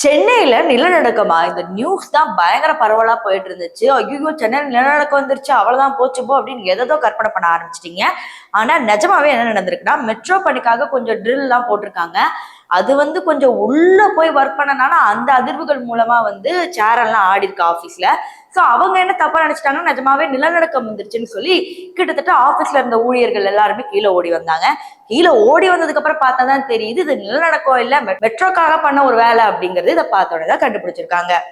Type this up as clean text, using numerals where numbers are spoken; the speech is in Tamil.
சென்னையில நிலநடுக்கமா இந்த நியூஸ் தான் பயங்கர பரவலா போயிட்டு இருந்துச்சு. ஐயோ, சென்னையில நிலநடுக்கம் வந்துருச்சு, அவ்வளவுதான் போச்சு போ அப்படின்னு எதோ கற்பனை பண்ண ஆரம்பிச்சிட்டீங்க. ஆனா நிஜமாவே என்ன நடந்திருக்குன்னா, மெட்ரோ பணிக்காக கொஞ்சம் ட்ரில் எல்லாம் போட்டிருக்காங்க. அது கொஞ்சம் உள்ள போய் ஒர்க் பண்ணனால அந்த அதிர்வுகள் மூலமா சேர் எல்லாம் ஆடி இருக்கு ஆபீஸ்ல. சோ அவங்க என்ன தப்பா நினைச்சிட்டாங்கன்னா, நிஜமாவே நிலநடுக்கம் வந்துருச்சுன்னு சொல்லி கிட்டத்தட்ட ஆபீஸ்ல இருந்த ஊழியர்கள் எல்லாருமே கீழே ஓடி வந்தாங்க. கீழே ஓடி வந்ததுக்கு அப்புறம் பார்த்தாதான் தெரியுது இது நிலநடுக்கம் இல்ல, மெட்ரோக்காக பண்ண ஒரு வேலை அப்படிங்கிறது இதை பார்த்த உடனே தான் கண்டுபிடிச்சிருக்காங்க.